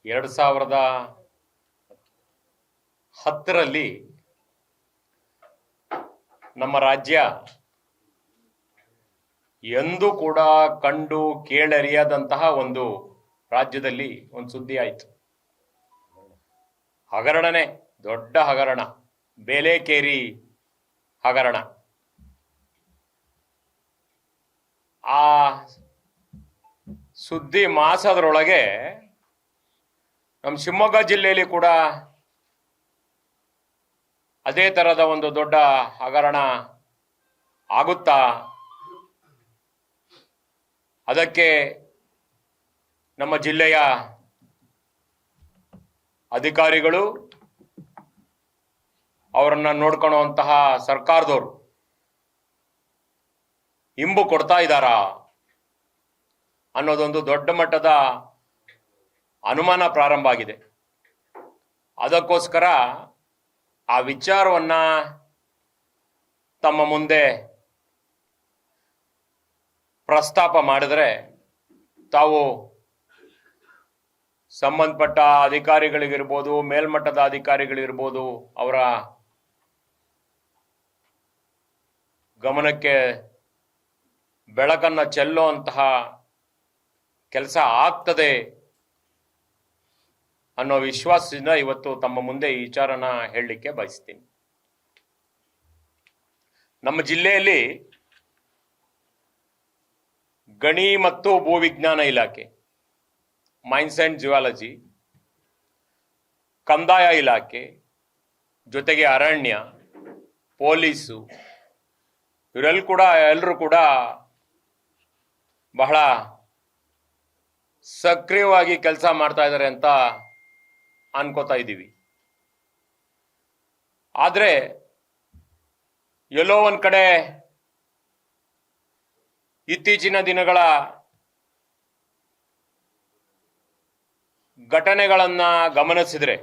2010ರಲ್ಲಿ ನಮ್ಮ ರಾಜ್ಯ ಎಂದೂ ಕೂಡ ಕಂಡು ಕೇಳರಿಯದಂತಹ ಒಂದು ರಾಜ್ಯದಲ್ಲಿ ಒಂದು ಸುದ್ದಿ ಆಯಿತು. ಹಗರಣನೇ, ದೊಡ್ಡ ಹಗರಣ, ಬೇಲೆಕೇರಿ ಹಗರಣ. ಆ ಸುದ್ದಿ ಮಾಸದರೊಳಗೆ ನಮ್ಮ ಶಿವಮೊಗ್ಗ ಜಿಲ್ಲೆಯಲ್ಲಿ ಕೂಡ ಅದೇ ತರದ ಒಂದು ದೊಡ್ಡ ಹಗರಣ ಆಗುತ್ತಾ, ಅದಕ್ಕೆ ನಮ್ಮ ಜಿಲ್ಲೆಯ ಅಧಿಕಾರಿಗಳು, ಅವರನ್ನ ನೋಡ್ಕೊಳ್ಳುವಂತಹ ಸರ್ಕಾರದವರು ಇಂಬು ಕೊಡ್ತಾ ಇದ್ದಾರಾ ಅನ್ನೋದೊಂದು ದೊಡ್ಡ ಮಟ್ಟದ ಅನುಮಾನ ಪ್ರಾರಂಭ ಆಗಿದೆ. ಅದಕ್ಕೋಸ್ಕರ ಆ ವಿಚಾರವನ್ನ ತಮ್ಮ ಮುಂದೆ ಪ್ರಸ್ತಾಪ ಮಾಡಿದ್ರೆ ತಾವು ಸಂಬಂಧಪಟ್ಟ ಅಧಿಕಾರಿಗಳಿಗಿರ್ಬೋದು, ಮೇಲ್ಮಟ್ಟದ ಅಧಿಕಾರಿಗಳಿರ್ಬೋದು, ಅವರ ಗಮನಕ್ಕೆ ಬೆಳಕನ್ನು ಚೆಲ್ಲುವಂತಹ ಕೆಲಸ ಆಗ್ತದೆ ಅನ್ನೋ ವಿಶ್ವಾಸದಿಂದ ಇವತ್ತು ತಮ್ಮ ಮುಂದೆ ಈ ವಿಚಾರನ ಹೇಳಲಿಕ್ಕೆ ಬಯಸ್ತೀನಿ. ನಮ್ಮ ಜಿಲ್ಲೆಯಲ್ಲಿ ಗಣಿ ಮತ್ತು ಭೂವಿಜ್ಞಾನ ಇಲಾಖೆ, ಮೈನ್ಸ್ ಅಂಡ್ ಜಿಯಾಲಜಿ, ಕಂದಾಯ ಇಲಾಖೆ, ಜೊತೆಗೆ ಅರಣ್ಯ, ಪೊಲೀಸು, ಎಲ್ಲರೂ ಕೂಡ ಬಹಳ ಸಕ್ರಿಯವಾಗಿ ಕೆಲಸ ಮಾಡ್ತಾ ಇದ್ದಾರೆ ಅಂತ ಅನ್ಕೋತಾ ಇದ್ದೀವಿ. ಆದ್ರೆ ಎಲ್ಲೋ ಒಂದ್ ಕಡೆ ಇತ್ತೀಚಿನ ದಿನಗಳ ಘಟನೆಗಳನ್ನ ಗಮನಿಸಿದ್ರೆ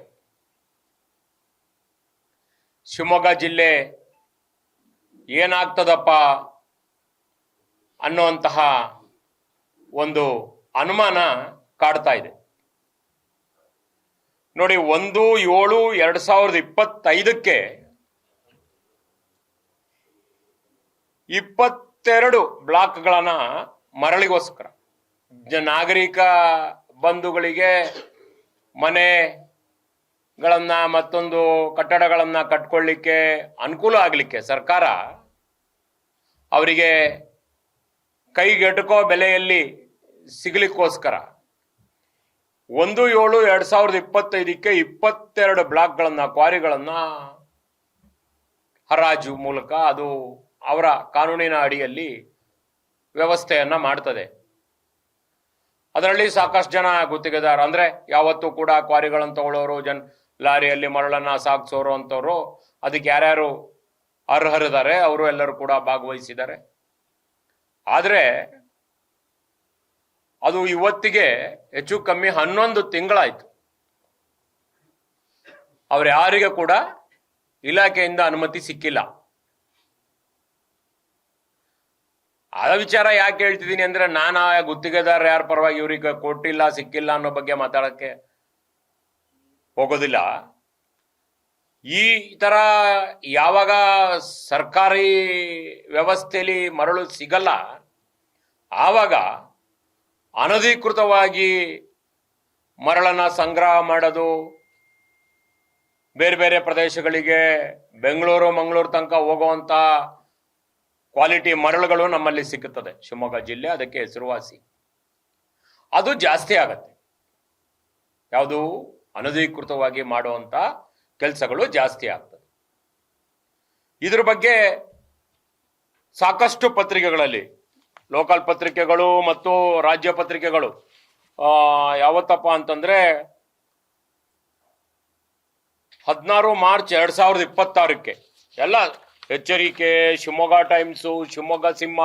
ಶಿವಮೊಗ್ಗ ಜಿಲ್ಲೆ ಏನಾಗ್ತದಪ್ಪ ಅನ್ನುವಂತಹ ಒಂದು ಅನುಮಾನ ಕಾಡ್ತಾ ಇದೆ. ನೋಡಿ, 1/7/2025 22 ಬ್ಲಾಕ್ಗಳನ್ನ ಮರಳಿಗೋಸ್ಕರ ನಾಗರಿಕ ಬಂಧುಗಳಿಗೆ ಮನೆಗಳನ್ನ ಮತ್ತೊಂದು ಕಟ್ಟಡಗಳನ್ನ ಕಟ್ಕೊಳ್ಳಿಕ್ಕೆ ಅನುಕೂಲ ಆಗಲಿಕ್ಕೆ ಸರ್ಕಾರ ಅವರಿಗೆ ಕೈಗೆಟುಕೋ ಬೆಲೆಯಲ್ಲಿ ಸಿಗಲಿಕ್ಕೋಸ್ಕರ 1/7/2025 22 ಬ್ಲಾಕ್ಗಳನ್ನ, ಕ್ವಾರಿಗಳನ್ನ ಹರಾಜು ಮೂಲಕ, ಅದು ಅವರ ಕಾನೂನಿನ ಅಡಿಯಲ್ಲಿ ವ್ಯವಸ್ಥೆಯನ್ನ ಮಾಡ್ತದೆ. ಅದರಲ್ಲಿ ಸಾಕಷ್ಟು ಜನ ಗುತ್ತಿಗೆದಾರ, ಅಂದ್ರೆ ಯಾವತ್ತೂ ಕೂಡ ಕ್ವಾರಿಗಳನ್ನು ತಗೊಳ್ಳೋರು, ಲಾರಿಯಲ್ಲಿ ಮರಳನ್ನ ಸಾಗಿಸೋರು ಅಂತವ್ರು, ಅದಕ್ಕೆ ಯಾರ್ಯಾರು ಅರ್ಹರಿದ್ದಾರೆ ಅವರು ಎಲ್ಲರೂ ಕೂಡ ಭಾಗವಹಿಸಿದ್ದಾರೆ. ಆದ್ರೆ ಅದು ಇವತ್ತಿಗೆ ಹೆಚ್ಚು ಕಮ್ಮಿ 11 ತಿಂಗಳಾಯ್ತು. ಅವ್ರ ಯಾರಿಗೆ ಕೂಡ ಇಲಾಖೆಯಿಂದ ಅನುಮತಿ ಸಿಕ್ಕಿಲ್ಲ. ಆ ವಿಚಾರ ಯಾಕೆ ಹೇಳ್ತಿದ್ದೀನಿ ಅಂದ್ರೆ, ನಾನು ಆ ಗುತ್ತಿಗೆದಾರ ಯಾರ ಪರವಾಗಿ ಇವ್ರಿಗೆ ಕೊಟ್ಟಿಲ್ಲ ಸಿಕ್ಕಿಲ್ಲ ಅನ್ನೋ ಬಗ್ಗೆ ಮಾತಾಡಕ್ಕೆ ಹೋಗೋದಿಲ್ಲ. ಈ ತರ ಯಾವಾಗ ಸರ್ಕಾರಿ ವ್ಯವಸ್ಥೆಯಲ್ಲಿ ಮರಳು ಸಿಗಲ್ಲ, ಆವಾಗ ಅನಧಿಕೃತವಾಗಿ ಮರಳನ್ನ ಸಂಗ್ರಹ ಮಾಡೋದು, ಬೇರೆ ಬೇರೆ ಪ್ರದೇಶಗಳಿಗೆ ಬೆಂಗಳೂರು ಮಂಗಳೂರು ತನಕ ಹೋಗುವಂತ ಕ್ವಾಲಿಟಿ ಮರಳುಗಳು ನಮ್ಮಲ್ಲಿ ಸಿಗುತ್ತದೆ. ಶಿವಮೊಗ್ಗ ಜಿಲ್ಲೆ ಅದಕ್ಕೆ ಹೆಸರುವಾಸಿ. ಅದು ಜಾಸ್ತಿ ಆಗತ್ತೆ. ಯಾವುದು ಅನಧಿಕೃತವಾಗಿ ಮಾಡುವಂತ ಕೆಲಸಗಳು ಜಾಸ್ತಿ ಆಗ್ತದೆ. ಇದ್ರ ಬಗ್ಗೆ ಸಾಕಷ್ಟು ಪತ್ರಿಕೆಗಳಲ್ಲಿ, ಲೋಕಲ್ ಪತ್ರಿಕೆಗಳು ಮತ್ತು ರಾಜ್ಯ ಪತ್ರಿಕೆಗಳು ಯಾವತ್ತಪ್ಪ ಅಂತಂದ್ರೆ 16 ಮಾರ್ಚ್ 2026 ಎಲ್ಲ ಎಚ್ಚರಿಕೆ, ಶಿವಮೊಗ್ಗ ಟೈಮ್ಸು, ಶಿವಮೊಗ್ಗ ಸಿಂಹ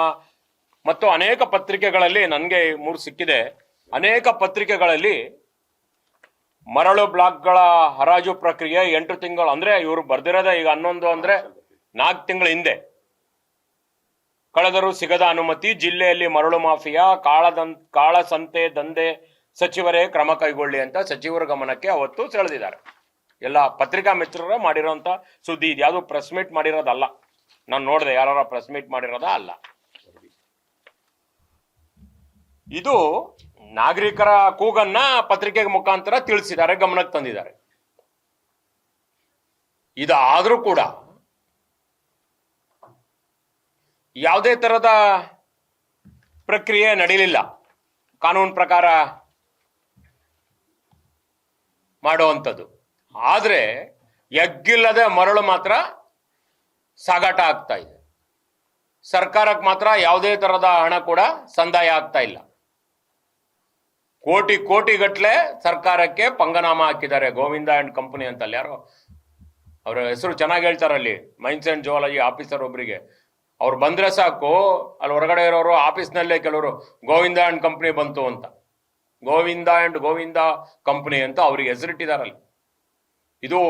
ಮತ್ತು ಅನೇಕ ಪತ್ರಿಕೆಗಳಲ್ಲಿ, ನನಗೆ 3 ಸಿಕ್ಕಿದೆ, ಅನೇಕ ಪತ್ರಿಕೆಗಳಲ್ಲಿ ಮರಳು ಬ್ಲಾಕ್ಗಳ ಹರಾಜು ಪ್ರಕ್ರಿಯೆ 8 ತಿಂಗಳು, ಅಂದ್ರೆ ಇವರು ಬರ್ದಿರೋದೇ ಈಗ 11 ಅಂದ್ರೆ 4 ತಿಂಗಳ ಹಿಂದೆ ಕಳೆದರೂ ಸಿಗದ ಅನುಮತಿ, ಜಿಲ್ಲೆಯಲ್ಲಿ ಮರಳು ಮಾಫಿಯಾ, ಕಾಳಸಂತೆ ದಂಧೆ ಸಚಿವರೇ ಕ್ರಮ ಕೈಗೊಳ್ಳಿ ಅಂತ ಸಚಿವರ ಗಮನಕ್ಕೆ ಅವತ್ತು ಸೆಳೆದಿದ್ದಾರೆ. ಎಲ್ಲ ಪತ್ರಿಕಾ ಮಿತ್ರರ ಮಾಡಿರೋಂಥ ಸುದ್ದಿ, ಇದು ಯಾವುದು ಪ್ರೆಸ್ ಮೀಟ್ ಮಾಡಿರೋದಲ್ಲ. ನಾನು ನೋಡಿದೆ, ಯಾರ ಪ್ರೆಸ್ ಮೀಟ್ ಮಾಡಿರೋದ ಅಲ್ಲ. ಇದು ನಾಗರಿಕರ ಕೂಗನ್ನ ಪತ್ರಿಕೆ ಮುಖಾಂತರ ತಿಳಿಸಿದ್ದಾರೆ, ಗಮನಕ್ಕೆ ತಂದಿದ್ದಾರೆ. ಇದಾದ್ರೂ ಕೂಡ ಯಾವುದೇ ತರದ ಪ್ರಕ್ರಿಯೆ ನಡೀಲಿಲ್ಲ. ಕಾನೂನು ಪ್ರಕಾರ ಮಾಡುವಂಥದ್ದು. ಆದ್ರೆ ಎಗ್ಗಿಲ್ಲದೆ ಮರಳು ಮಾತ್ರ ಸಾಗಾಟ ಆಗ್ತಾ ಇದೆ. ಸರ್ಕಾರಕ್ಕೆ ಮಾತ್ರ ಯಾವುದೇ ತರದ ಹಣ ಕೂಡ ಸಂದಾಯ ಆಗ್ತಾ ಇಲ್ಲ. ಕೋಟಿ ಕೋಟಿ ಗಟ್ಟಲೆ ಸರ್ಕಾರಕ್ಕೆ ಪಂಗನಾಮ ಹಾಕಿದ್ದಾರೆ. ಗೋವಿಂದ ಅಂಡ್ ಕಂಪನಿ ಅಂತಲ್ಲ, ಯಾರೋ ಅವರ ಹೆಸರು ಚೆನ್ನಾಗಿ ಹೇಳ್ತಾರಲ್ಲಿ, ಮೈನ್ಸ್ ಅಂಡ್ ಜುವಾಲಜಿ ಆಫೀಸರ್ ಒಬ್ಬರಿಗೆ. ಅವ್ರು ಬಂದ್ರೆ ಸಾಕು, ಅಲ್ಲಿ ಹೊರಗಡೆ ಇರೋರು ಆಫೀಸ್ನಲ್ಲೇ ಕೆಲವರು ಗೋವಿಂದ ಅಂಡ್ ಕಂಪನಿ ಬಂತು ಅಂತ, ಗೋವಿಂದ ಅಂಡ್ ಗೋವಿಂದ ಕಂಪನಿ ಅಂತ ಅವ್ರಿಗೆ ಹೆಸರಿಟ್ಟಿದಾರಲ್ಲಿ. ಇದು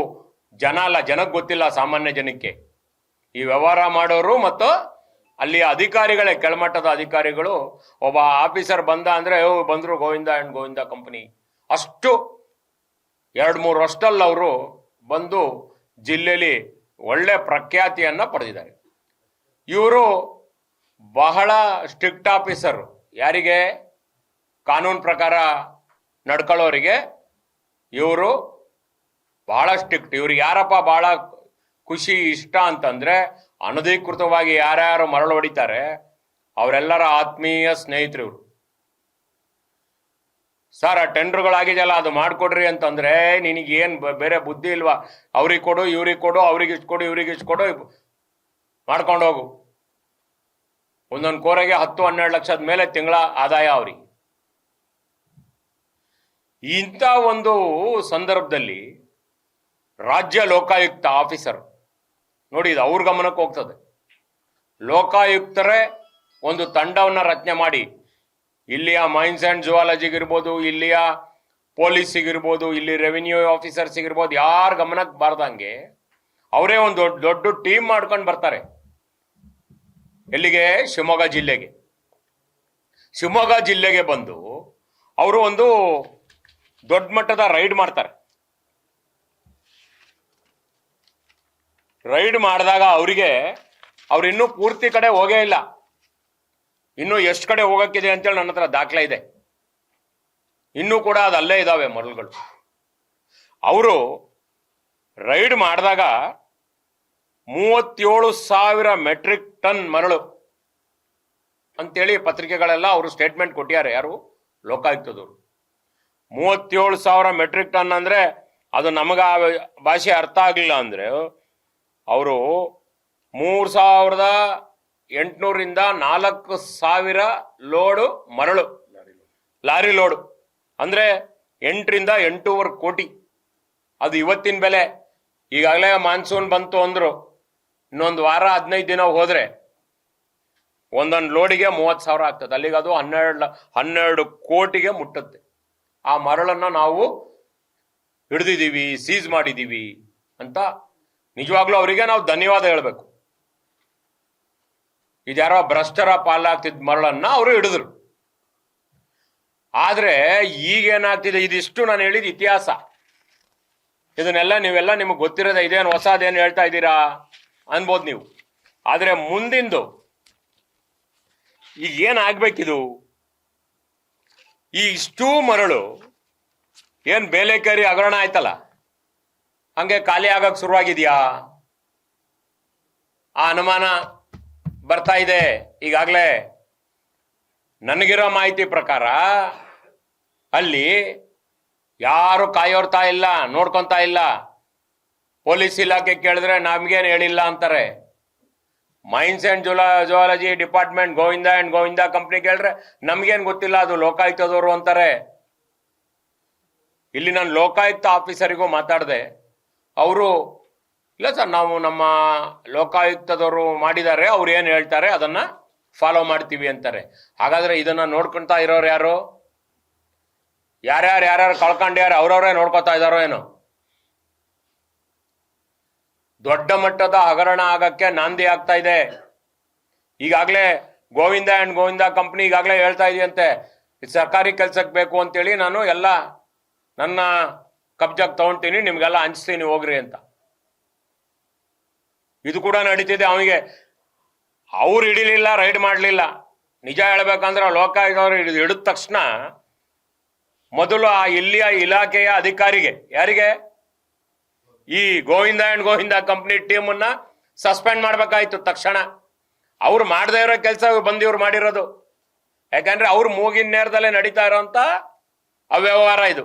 ಜನ ಅಲ್ಲ, ಜನಕ್ಕೆ ಗೊತ್ತಿಲ್ಲ, ಸಾಮಾನ್ಯ ಜನಕ್ಕೆ. ಈ ವ್ಯವಹಾರ ಮಾಡೋರು ಮತ್ತು ಅಲ್ಲಿ ಅಧಿಕಾರಿಗಳೇ, ಕೆಳಮಟ್ಟದ ಅಧಿಕಾರಿಗಳು. ಒಬ್ಬ ಆಫೀಸರ್ ಬಂದ ಅಂದ್ರೆ ಬಂದ್ರು ಗೋವಿಂದ ಅಂಡ್ ಗೋವಿಂದ ಕಂಪನಿ. ಅಷ್ಟು 2-3 ವರ್ಷದಲ್ಲಿ ಅವರು ಬಂದು ಜಿಲ್ಲೆಯಲ್ಲಿ ಒಳ್ಳೆ ಪ್ರಖ್ಯಾತಿಯನ್ನ ಪಡೆದಿದ್ದಾರೆ. ಇವರು ಬಹಳ ಸ್ಟ್ರಿಕ್ಟ್ ಆಫೀಸರ್. ಯಾರಿಗೆ? ಕಾನೂನು ಪ್ರಕಾರ ನಡ್ಕೊಳ್ಳೋರಿಗೆ ಇವರು ಬಹಳ ಸ್ಟ್ರಿಕ್ಟ್. ಇವ್ರಿಗೆ ಯಾರಪ್ಪ ಬಹಳ ಖುಷಿ ಇಷ್ಟ ಅಂತಂದ್ರೆ, ಅನಧಿಕೃತವಾಗಿ ಯಾರ್ಯಾರು ಮರಳು ಹೊಡಿತಾರೆ ಅವರೆಲ್ಲರ ಆತ್ಮೀಯ ಸ್ನೇಹಿತರು ಇವರು. ಸರ್, ಆ ಟೆಂಡರ್ಗಳಾಗಿದೆಯಲ್ಲ ಅದು ಮಾಡ್ಕೊಡ್ರಿ ಅಂತಂದ್ರೆ, ನಿನಗೇನ್ ಬೇರೆ ಬುದ್ಧಿ ಇಲ್ವಾ? ಅವ್ರಿಗೆ ಕೊಡು, ಇವ್ರಿಗೆ ಕೊಡು, ಅವ್ರಿಗೆ ಇಷ್ಟು ಕೊಡು, ಇವ್ರಿಗೆ ಇಷ್ಟು ಕೊಡು, ಮಾಡ್ಕೊಂಡೋಗು. ಒಂದೊಂದು ಕೋರೆಗೆ 10-12 ಲಕ್ಷದ ಮೇಲೆ ತಿಂಗಳ ಆದಾಯ ಅವ್ರಿಗೆ. ಇಂಥ ಒಂದು ಸಂದರ್ಭದಲ್ಲಿ ರಾಜ್ಯ ಲೋಕಾಯುಕ್ತ ಆಫೀಸರ್ ನೋಡಿ, ಇದು ಅವ್ರ ಗಮನಕ್ಕೆ ಹೋಗ್ತದೆ. ಲೋಕಾಯುಕ್ತರೇ ಒಂದು ತಂಡವನ್ನ ರಚನೆ ಮಾಡಿ, ಇಲ್ಲಿಯ ಮೈನ್ಸ್ ಅಂಡ್ ಜುವಾಲಜಿಗಿರ್ಬೋದು, ಇಲ್ಲಿಯ ಪೊಲೀಸಿಗಿರ್ಬೋದು, ಇಲ್ಲಿ ರೆವಿನ್ಯೂ ಆಫೀಸರ್ಸಿಗಿರ್ಬೋದು, ಯಾರ ಗಮನಕ್ಕೆ ಬಾರ್ದಂಗೆ ಅವರೇ ಒಂದು ದೊಡ್ಡ ಟೀಮ್ ಮಾಡ್ಕೊಂಡು ಬರ್ತಾರೆ. ಎಲ್ಲಿಗೆ? ಶಿವಮೊಗ್ಗ ಜಿಲ್ಲೆಗೆ. ಶಿವಮೊಗ್ಗ ಜಿಲ್ಲೆಗೆ ಬಂದು ಅವರು ಒಂದು ದೊಡ್ಡ ಮಟ್ಟದ ರೈಡ್ ಮಾಡ್ತಾರೆ. ರೈಡ್ ಮಾಡಿದಾಗ ಅವ್ರು ಇನ್ನೂ ಪೂರ್ತಿ ಕಡೆ ಹೋಗೇ ಇಲ್ಲ. ಇನ್ನೂ ಎಷ್ಟು ಕಡೆ ಹೋಗಕ್ಕಿದೆ ಅಂತೇಳಿ ನನ್ನ ಹತ್ರ ದಾಖಲೆ ಇದೆ. ಇನ್ನೂ ಕೂಡ ಅದು ಅಲ್ಲೇ ಇದಾವೆ ಮರಳುಗಳು. ಅವರು ರೈಡ್ ಮಾಡಿದಾಗ 37,000 ಮೆಟ್ರಿಕ್ ಟನ್ ಮರಳು ಅಂತೇಳಿ ಪತ್ರಿಕೆಗಳೆಲ್ಲ ಅವರು ಸ್ಟೇಟ್ಮೆಂಟ್ ಕೊಟ್ಟಿದ್ದಾರೆ. ಯಾರು? ಲೋಕಾಯುಕ್ತದವರು. 37,000 ಮೆಟ್ರಿಕ್ ಟನ್ ಅಂದ್ರೆ ಅದು ನಮಗ ಆ ಭಾಷೆ ಅರ್ಥ ಆಗಲಿಲ್ಲ ಅಂದ್ರೆ, ಅವರು 3,800ರಿಂದ 4,000 ಲೋಡು ಮರಳು, ಲಾರಿ ಲೋಡು ಅಂದ್ರೆ 8ರಿಂದ 8.25 ಕೋಟಿ. ಅದು ಇವತ್ತಿನ ಬೆಲೆ. ಈಗಾಗಲೇ ಮಾನ್ಸೂನ್ ಬಂತು ಅಂದ್ರು, ಇನ್ನೊಂದು ವಾರ 15 ದಿನ ಹೋದ್ರೆ ಒಂದೊಂದು ಲೋಡಿಗೆ 30,000 ಆಗ್ತದೆ. ಅಲ್ಲಿಗೆ ಅದು 12 ಕೋಟಿಗೆ ಮುಟ್ಟುತ್ತೆ. ಆ ಮರಳನ್ನ ನಾವು ಹಿಡಿದಿದ್ದೀವಿ, ಸೀಸ್ ಮಾಡಿದ್ದೀವಿ ಅಂತ ನಿಜವಾಗ್ಲೂ ಅವರಿಗೆ ನಾವು ಧನ್ಯವಾದ ಹೇಳಬೇಕು. ಇದ್ಯಾರೋ ಭ್ರಷ್ಟರ ಪಾಲಾಗ್ತಿದ್ದ ಮರಳನ್ನ ಅವರು ಹಿಡಿದ್ರು. ಆದ್ರೆ ಈಗೇನಾಗ್ತಿದೆ, ಇದಿಷ್ಟು ನಾನು ಹೇಳಿದ ಇತಿಹಾಸ. ಇದನ್ನೆಲ್ಲ ನಿಮಗೆ ಗೊತ್ತಿರೋದೇ. ಇದೇನು ಹೊಸದೇನು ಹೇಳ್ತಾ ಇದ್ದೀರಾ ಅನ್ಬೋದು ನೀವು. ಆದ್ರೆ ಮುಂದಿಂದು ಈಗ ಏನಾಗ್ಬೇಕಿದು? ಈ ಇಷ್ಟೂ ಮರಳು ಏನ್ ಬೇಲೆಕೇರಿ ಹಗರಣ ಆಯ್ತಲ್ಲ, ಹಂಗೆ ಖಾಲಿ ಆಗಕ್ ಶುರುವಾಗಿದ್ಯಾ? ಆ ಅನುಮಾನ ಬರ್ತಾ ಇದೆ. ಈಗಾಗಲೇ ನನಗಿರೋ ಮಾಹಿತಿ ಪ್ರಕಾರ ಅಲ್ಲಿ ಯಾರು ಕಾಯೋರ್ತಾ ಇಲ್ಲ, ನೋಡ್ಕೊಂತಾ ಇಲ್ಲ. ಪೊಲೀಸ್ ಇಲಾಖೆ ಕೇಳಿದ್ರೆ ನಮ್ಗೇನು ಹೇಳಿಲ್ಲ ಅಂತಾರೆ. Mines and zoology department Govinda and Govinda company ಕೇಳಿದ್ರೆ ನಮ್ಗೇನು ಗೊತ್ತಿಲ್ಲ, ಅದು ಲೋಕಾಯುಕ್ತದವರು ಅಂತಾರೆ. ಇಲ್ಲಿ ನಾನು ಲೋಕಾಯುಕ್ತ ಆಫೀಸರಿಗೂ ಮಾತಾಡಿದೆ. ಅವರು ಇಲ್ಲ ಸರ್, ನಾವು ನಮ್ಮ ಲೋಕಾಯುಕ್ತದವರು ಮಾಡಿದ್ದಾರೆ, ಅವ್ರು ಏನು ಹೇಳ್ತಾರೆ ಅದನ್ನ ಫಾಲೋ ಮಾಡ್ತೀವಿ ಅಂತಾರೆ. ಹಾಗಾದ್ರೆ ಇದನ್ನ ನೋಡ್ಕೊಂತಾ ಇರೋರು ಯಾರು? ಯಾರ್ಯಾರು ಕಳ್ಕೊಂಡ್ಯಾರ ಅವ್ರವ್ರೇ ನೋಡ್ಕೊತಾ ಇದಾರೋ ಏನೋ? ದೊಡ್ಡ ಮಟ್ಟದ ಹಗರಣ ಆಗಕ್ಕೆ ನಾಂದಿ ಆಗ್ತಾ ಇದೆ. ಈಗಾಗಲೇ ಗೋವಿಂದ ಅಂಡ್ ಗೋವಿಂದ ಕಂಪ್ನಿ ಈಗಾಗಲೇ ಹೇಳ್ತಾ ಇದೆಯಂತೆ, ಇದು ಸರ್ಕಾರಿ ಕೆಲ್ಸಕ್ಕೆ ಬೇಕು ಅಂತೇಳಿ ನಾನು ಎಲ್ಲ ನನ್ನ ಕಬ್ಜಾಕ್ ತಗೊಳ್ತೀನಿ, ನಿಮ್ಗೆಲ್ಲ ಹಂಚ್ತೀನಿ ಹೋಗ್ರಿ ಅಂತ. ಇದು ಕೂಡ ನಡೀತಿದೆ. ಅವನಿಗೆ ಅವ್ರು ಹಿಡಿಲಿಲ್ಲ, ರೈಡ್ ಮಾಡಲಿಲ್ಲ. ನಿಜ ಹೇಳ್ಬೇಕಂದ್ರೆ ಲೋಕಾಯುಕ್ತವ್ರು ಹಿಡಿದ ತಕ್ಷಣ ಮೊದಲು ಆ ಇಲ್ಲಿಯ ಇಲಾಖೆಯ ಅಧಿಕಾರಿಗೆ, ಯಾರಿಗೆ, ಈ ಗೋವಿಂದ ಅಂಡ್ ಗೋವಿಂದ ಕಂಪ್ನಿ ಟೀಮನ್ನ ಸಸ್ಪೆಂಡ್ ಮಾಡ್ಬೇಕಾಯ್ತು ತಕ್ಷಣ. ಅವ್ರು ಮಾಡದೇ ಇರೋ ಕೆಲಸ ಬಂದು ಇವ್ರು ಮಾಡಿರೋದು. ಯಾಕಂದ್ರೆ ಅವ್ರು ಮೂಗಿನ ನೇರದಲ್ಲೇ ನಡೀತಾ ಇರೋಂಥ ಅವ್ಯವಹಾರ ಇದು.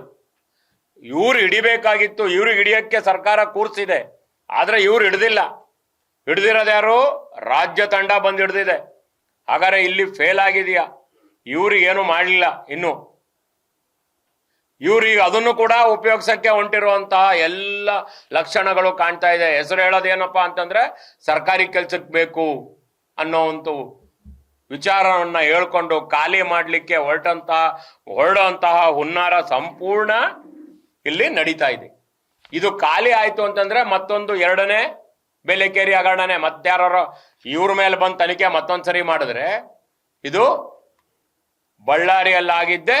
ಇವ್ರು ಹಿಡಿಬೇಕಾಗಿತ್ತು, ಇವ್ರಿಗೆ ಹಿಡಿಯಕ್ಕೆ ಸರ್ಕಾರ ಕೂರ್ಸಿದೆ, ಆದ್ರೆ ಇವ್ರು ಹಿಡ್ದಿಲ್ಲ. ಹಿಡ್ದಿರೋದು ಯಾರು? ರಾಜ್ಯ ತಂಡ ಬಂದು ಹಿಡ್ದಿದೆ. ಹಾಗಾದ್ರೆ ಇಲ್ಲಿ ಫೇಲ್ ಆಗಿದೆಯಾ? ಇವ್ರಿಗೇನು ಮಾಡಲಿಲ್ಲ ಇನ್ನು. ಇವ್ರಿಗೆ ಅದನ್ನು ಕೂಡ ಉಪಯೋಗಿಸಕ್ಕೆ ಹೊಂಟಿರುವಂತಹ ಎಲ್ಲ ಲಕ್ಷಣಗಳು ಕಾಣ್ತಾ ಇದೆ. ಹೆಸರು ಹೇಳೋದೇನಪ್ಪಾ ಅಂತಂದ್ರೆ ಸರ್ಕಾರಿ ಕೆಲ್ಸಕ್ಕೆ ಬೇಕು ಅನ್ನೋವಂಥ ವಿಚಾರವನ್ನ ಹೇಳ್ಕೊಂಡು ಖಾಲಿ ಮಾಡ್ಲಿಕ್ಕೆ ಹೊರಡುವಂತಹ ಹುನ್ನಾರ ಸಂಪೂರ್ಣ ಇಲ್ಲಿ ನಡೀತಾ ಇದೆ. ಇದು ಖಾಲಿ ಆಯ್ತು ಅಂತಂದ್ರೆ ಮತ್ತೊಂದು ಎರಡನೇ ಬೇಲೆಕೇರಿ ಹಗರಣನೆ ಮತ್ತಾರೋ ಇವ್ರ ಮೇಲೆ ಬಂದು ತನಿಖೆ ಮತ್ತೊಂದ್ಸರಿ ಮಾಡಿದ್ರೆ, ಇದು ಬಳ್ಳಾರಿಯಲ್ಲಾಗಿದ್ದೆ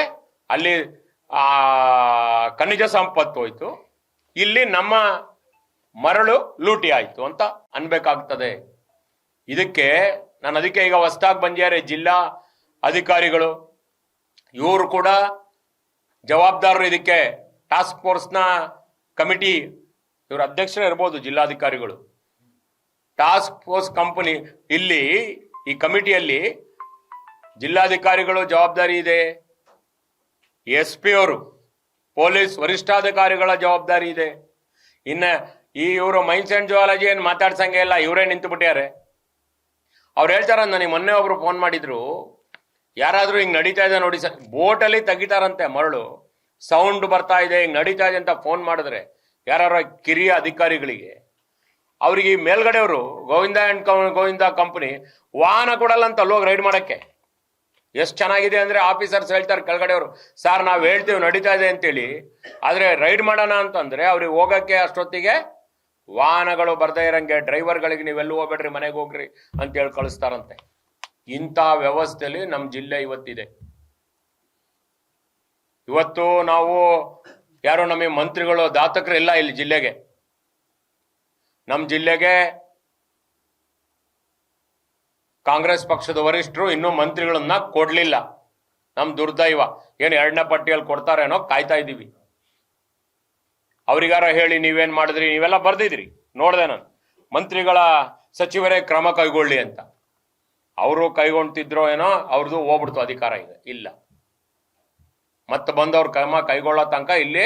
ಅಲ್ಲಿ ಖನಿಜ ಸಂಪತ್ತು ಹೋಯ್ತು, ಇಲ್ಲಿ ನಮ್ಮ ಮರಳು ಲೂಟಿ ಆಯ್ತು ಅಂತ ಅನ್ಬೇಕಾಗ್ತದೆ. ಇದಕ್ಕೆ ಅದಕ್ಕೆ ಈಗ ಹೊಸದಾಗಿ ಬಂದಿದ್ದಾರೆ ಜಿಲ್ಲಾ ಅಧಿಕಾರಿಗಳು, ಇವರು ಕೂಡ ಜವಾಬ್ದಾರರು. ಇದಕ್ಕೆ ಟಾಸ್ಕ್ ಫೋರ್ಸ್ನ ಕಮಿಟಿ ಇವ್ರ ಅಧ್ಯಕ್ಷರೇ ಇರ್ಬೋದು ಜಿಲ್ಲಾಧಿಕಾರಿಗಳು. ಟಾಸ್ಕ್ ಫೋರ್ಸ್ ಕಂಪನಿ ಇಲ್ಲಿ ಈ ಕಮಿಟಿಯಲ್ಲಿ ಜಿಲ್ಲಾಧಿಕಾರಿಗಳು ಜವಾಬ್ದಾರಿ ಇದೆ, SP ಅವರು ಪೊಲೀಸ್ ವರಿಷ್ಠಾಧಿಕಾರಿಗಳ ಜವಾಬ್ದಾರಿ ಇದೆ. ಇವರು ಮೈನ್ಸ್ ಅಂಡ್ ಜಿಯಾಲಜಿ ಏನು ಮಾತಾಡ್ಸಂಗೆ ಇಲ್ಲ, ಇವರೇ ನಿಂತು ಬಿಟ್ಟಾರೆ. ಅವ್ರು ಹೇಳ್ತಾರ, ನನಗೆ ಮೊನ್ನೆ ಒಬ್ರು ಫೋನ್ ಮಾಡಿದ್ರು, ಯಾರಾದ್ರೂ ಹಿಂಗ್ ನಡೀತಾ ಇದೆ ನೋಡಿ ಸರ್, ಬೋಟಲ್ಲಿ ತೆಗಿತಾರಂತೆ ಮರಳು, ಸೌಂಡ್ ಬರ್ತಾ ಇದೆ, ಹಿಂಗ್ ನಡೀತಾ ಇದೆ ಅಂತ ಫೋನ್ ಮಾಡಿದ್ರೆ ಯಾರು ಕಿರಿಯ ಅಧಿಕಾರಿಗಳಿಗೆ, ಅವ್ರಿಗೆ ಮೇಲ್ಗಡೆಯವರು ಗೋವಿಂದ ಅಂಡ್ ಗೋವಿಂದ ಕಂಪನಿ ವಾಹನ ಕೊಡಲ್ಲ ಅಂತ ಅಲ್ಲೋಗಿ ರೈಡ್ ಮಾಡಕ್ಕೆ. ಎಷ್ಟು ಚೆನ್ನಾಗಿದೆ ಅಂದ್ರೆ ಆಫೀಸರ್ಸ್ ಹೇಳ್ತಾರೆ ಕೆಳಗಡೆಯವರು, ಸರ್ ನಾವು ಹೇಳ್ತೀವಿ ನಡೀತಾ ಇದೆ ಅಂತೇಳಿ, ಆದ್ರೆ ರೈಡ್ ಮಾಡೋಣ ಅಂತಂದ್ರೆ ಅವ್ರಿಗೆ ಹೋಗಕ್ಕೆ ಅಷ್ಟೊತ್ತಿಗೆ ವಾಹನಗಳು ಬರ್ದೇ ಇರಂಗೆ ಡ್ರೈವರ್ಗಳಿಗೆ ನೀವೆಲ್ಲೂ ಹೋಗ್ಬೇಡ್ರಿ ಮನೆಗೆ ಹೋಗ್ರಿ ಅಂತ ಹೇಳಿ ಕಳಿಸ್ತಾರಂತೆ. ಇಂಥ ವ್ಯವಸ್ಥೆಯಲ್ಲಿ ನಮ್ಮ ಜಿಲ್ಲೆ ಇವತ್ತಿದೆ. ಇವತ್ತು ನಾವು ಯಾರು ನಮಗೆ ಮಂತ್ರಿಗಳು ದಾತಕರು ಇಲ್ಲ ಇಲ್ಲಿ ಜಿಲ್ಲೆಗೆ. ನಮ್ಮ ಜಿಲ್ಲೆಗೆ ಕಾಂಗ್ರೆಸ್ ಪಕ್ಷದ ವರಿಷ್ಠರು ಇನ್ನೂ ಮಂತ್ರಿಗಳನ್ನ ಕೊಡ್ಲಿಲ್ಲ. ನಮ್ ದುರ್ದೈವ. ಏನು ಎರಡನೇ ಪಟ್ಟಿಯಲ್ಲಿ ಕೊಡ್ತಾರೇನೋ ಕಾಯ್ತಾ ಇದ್ದೀವಿ. ಅವ್ರಿಗಾರ ಹೇಳಿ ನೀವೇನ್ ಮಾಡಿದ್ರಿ, ನೀವೆಲ್ಲ ಬರ್ದಿದ್ರಿ, ನೋಡ್ದೆ ನಾನು, ಮಂತ್ರಿಗಳ ಸಚಿವರೇ ಕ್ರಮ ಕೈಗೊಳ್ಳಿ ಅಂತ. ಅವರು ಕೈಗೊಂಡಿದ್ರೋ ಏನೋ, ಅವ್ರದ್ದು ಹೋಗ್ಬಿಡ್ತು ಅಧಿಕಾರ ಇದೆ, ಇಲ್ಲ ಮತ್ತೆ ಬಂದವ್ರ ಕ್ರಮ ಕೈಗೊಳ್ಳೋ ತನಕ ಇಲ್ಲಿ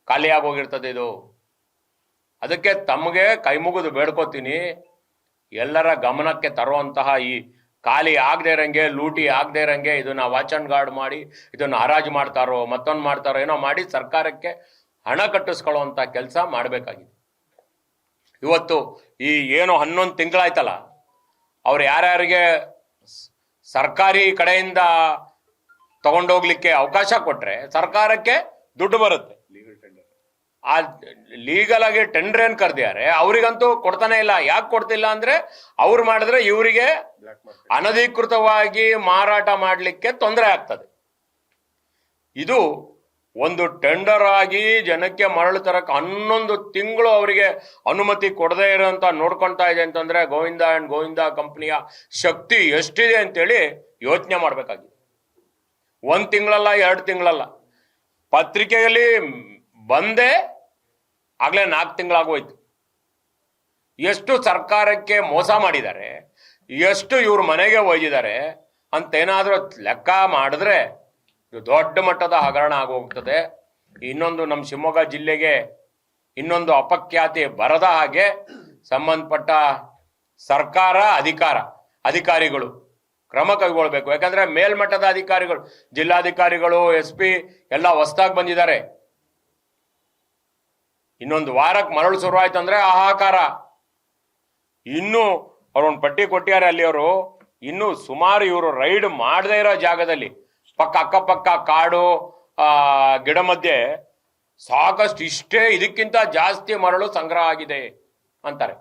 ಖಾಲಿ ಆಗೋಗಿರ್ತದೆ ಇದು. ಅದಕ್ಕೆ ತಮಗೆ ಕೈ ಮುಗಿದು ಬೇಡ್ಕೋತೀನಿ, ಎಲ್ಲರ ಗಮನಕ್ಕೆ ತರುವಂತಹ ಈ ಖಾಲಿ ಆಗದೆ ಇರಂಗೆ, ಲೂಟಿ ಆಗದೆ ಇರಂಗೆ ಇದನ್ನ ವಾಚ್ ಅಂಡ್ ಗಾರ್ಡ್ ಮಾಡಿ ಇದನ್ನ ಹರಾಜು ಮಾಡ್ತಾರೋ ಮತ್ತೊಂದು ಮಾಡ್ತಾರೋ ಏನೋ ಮಾಡಿ ಸರ್ಕಾರಕ್ಕೆ ಹಣ ಕಟ್ಟಿಸ್ಕೊಳ್ಳುವಂತ ಕೆಲಸ ಮಾಡಬೇಕಾಗಿದೆ. ಇವತ್ತು ಈ ಏನು 11 ತಿಂಗಳಾಯ್ತಲ್ಲ, ಅವ್ರು ಯಾರ್ಯಾರಿಗೆ ಸರ್ಕಾರಿ ಕಡೆಯಿಂದ ತಗೊಂಡೋಗ್ಲಿಕ್ಕೆ ಅವಕಾಶ ಕೊಟ್ರೆ ಸರ್ಕಾರಕ್ಕೆ ದುಡ್ಡು ಬರುತ್ತೆ. ಆ ಲೀಗಲ್ ಆಗಿ ಟೆಂಡರ್ ಏನ್ ಕರೆದಿದ್ದಾರೆ, ಅವ್ರಿಗಂತೂ ಕೊಡ್ತಾನೆ ಇಲ್ಲ. ಯಾಕೆ ಕೊಡ್ತಿಲ್ಲ ಅಂದ್ರೆ, ಅವ್ರು ಮಾಡಿದ್ರೆ ಇವರಿಗೆ ಅನಧಿಕೃತವಾಗಿ ಮಾರಾಟ ಮಾಡಲಿಕ್ಕೆ ತೊಂದರೆ ಆಗ್ತದೆ. ಇದು ಒಂದು ಟೆಂಡರ್ ಆಗಿ ಜನಕ್ಕೆ ಮರಳು ತರಕ್ಕೆ 11 ತಿಂಗಳು ಅವರಿಗೆ ಅನುಮತಿ ಕೊಡದೇ ಇರೋಂತ ನೋಡ್ಕೊಳ್ತಾ ಇದೆ ಅಂತಂದ್ರೆ ಗೋವಿಂದ ಅಂಡ್ ಗೋವಿಂದ ಕಂಪನಿಯ ಶಕ್ತಿ ಎಷ್ಟಿದೆ ಅಂತೇಳಿ ಯೋಚನೆ ಮಾಡ್ಬೇಕಾಗಿದೆ. 1 ತಿಂಗಳಲ್ಲ, 2 ತಿಂಗಳಲ್ಲ, ಪತ್ರಿಕೆಯಲ್ಲಿ ಬಂದೇ ಆಗ್ಲೇ 4 ತಿಂಗಳಾಗೋಯ್ತು. ಎಷ್ಟು ಸರ್ಕಾರಕ್ಕೆ ಮೋಸ ಮಾಡಿದ್ದಾರೆ, ಎಷ್ಟು ಇವ್ರ ಮನೆಗೆ ಒಯ್ದಿದ್ದಾರೆ ಅಂತೇನಾದ್ರೂ ಲೆಕ್ಕ ಮಾಡಿದ್ರೆ ಇದು ದೊಡ್ಡ ಮಟ್ಟದ ಹಗರಣ ಆಗೋಗ್ತದೆ. ಇನ್ನೊಂದು ನಮ್ಮ ಶಿವಮೊಗ್ಗ ಜಿಲ್ಲೆಗೆ ಇನ್ನೊಂದು ಅಪಖ್ಯಾತಿ ಬರದ ಹಾಗೆ ಸಂಬಂಧಪಟ್ಟ ಸರ್ಕಾರ ಅಧಿಕಾರಿಗಳು ಕ್ರಮ ಕೈಗೊಳ್ಬೇಕು. ಯಾಕಂದ್ರೆ ಮೇಲ್ಮಟ್ಟದ ಅಧಿಕಾರಿಗಳು, ಜಿಲ್ಲಾಧಿಕಾರಿಗಳು, SP ಎಲ್ಲ ಹೊಸದಾಗಿ ಬಂದಿದ್ದಾರೆ. ಇನ್ನೊಂದು ವಾರಕ್ಕೆ ಮರಳು ಶುರುವಾಯ್ತು ಅಂದ್ರೆ ಹಾಹಾಕಾರ. ಇನ್ನೂ ಅವ್ರೊಂದು ಪಟ್ಟಿ ಕೊಟ್ಟಿದ್ದಾರೆ ಅಲ್ಲಿ ಅವರು, ಇನ್ನು ಸುಮಾರು ಇವರು ರೈಡ್ ಮಾಡದೇ ಇರೋ ಜಾಗದಲ್ಲಿ ಅಕ್ಕಪಕ್ಕ ಕಾಡು ಗಿಡ ಮಧ್ಯೆ ಸಾಕಷ್ಟು ಇದಕ್ಕಿಂತ ಜಾಸ್ತಿ ಮರಳು ಸಂಗ್ರಹ ಆಗಿದೆ ಅಂತಾರೆ.